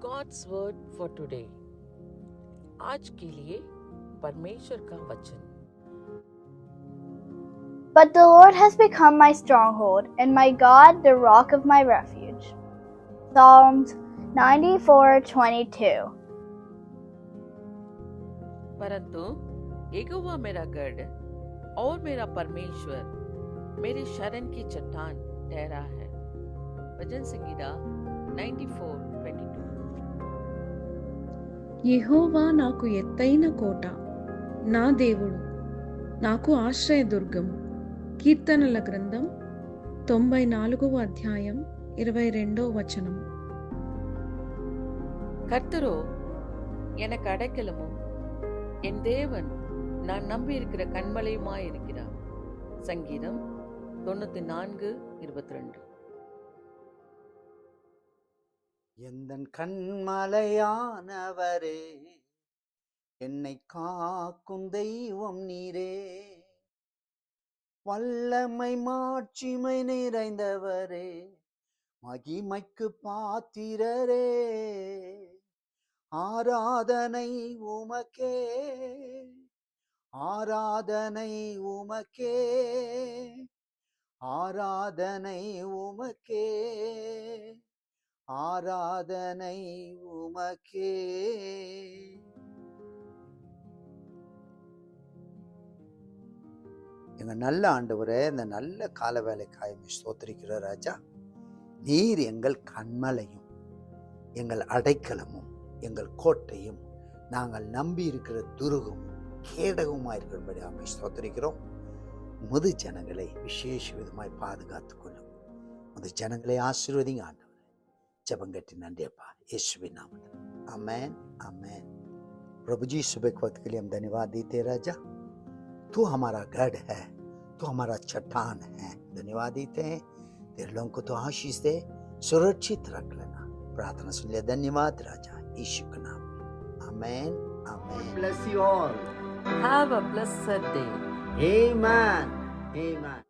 God's word for today. आज के लिए परमेश्वर का वचन. But the Lord has become my stronghold, and my God the rock of my refuge. Psalms 94:22. परंतु यहोवा मेरा गढ़ और मेरा परमेश्वर मेरे शरण की चट्टान ठहरा है. भजन संगीता 94:22. యెహోవా నాకు ఎత్తైన కోట, నా దేవుడు నాకు ఆశ్రయదుర్గము. కీర్తనల గ్రంథం 94వ అధ్యాయం 22వ వచనం. கர்த்தரோ எனக்கு அடைக்கலமும் என் தேவன் நான் நம்பி இருக்கிற கண்மலையுமாய் இருக்கிறார். சங்கீதம் 94:22. எந்தன் கண்மலையானவரே, என்னை காக்கும் தெய்வம் நீரே. வல்லமை மாட்சிமை நிறைந்தவரே, மகிமைக்கு பாத்திரரே. ஆராதனை உமக்கே, ஆராதனை உமக்கே, ஆராதனை உமக்கே, ஆராதனை உமக்கே. எங்க நல்ல ஆண்டவரே, இந்த நல்ல கால வேலைக்காய் ஸ்தோத்திரிக்கிற ராஜா. நீர் எங்கள் கண்மலையும் எங்கள் அடைக்கலமும் எங்கள் கோட்டையும் நாங்கள் நம்பி இருக்கிற துருகமும் கேடகமாக இருக்கிறபடி அமை ஸ்தோத்திரிக்கிறோம். முது ஜனங்களை விசேஷ விதமாய் பாதுகாத்துக் கொள்ளும். முது ஜனங்களை ஆசீர்வதிங்க ஆண்டவர். जबंगटी नंदियप्पा यीशु नामத்தில் आमेन आमेन. प्रभु जी सुबह के वक्त के लिए हम धन्यवाद देते राजा. तू हमारा गढ़ है, तू हमारा चट्टान है. धन्यवाद देते हैं. तेरे लोगों को तो आशीष दे, सुरक्षित रख लेना. प्रार्थना सुन लिया. धन्यवाद राजा, यीशु के नाम में. आमेन आमेन. Bless you all. Have a blessed day. Amen. Amen.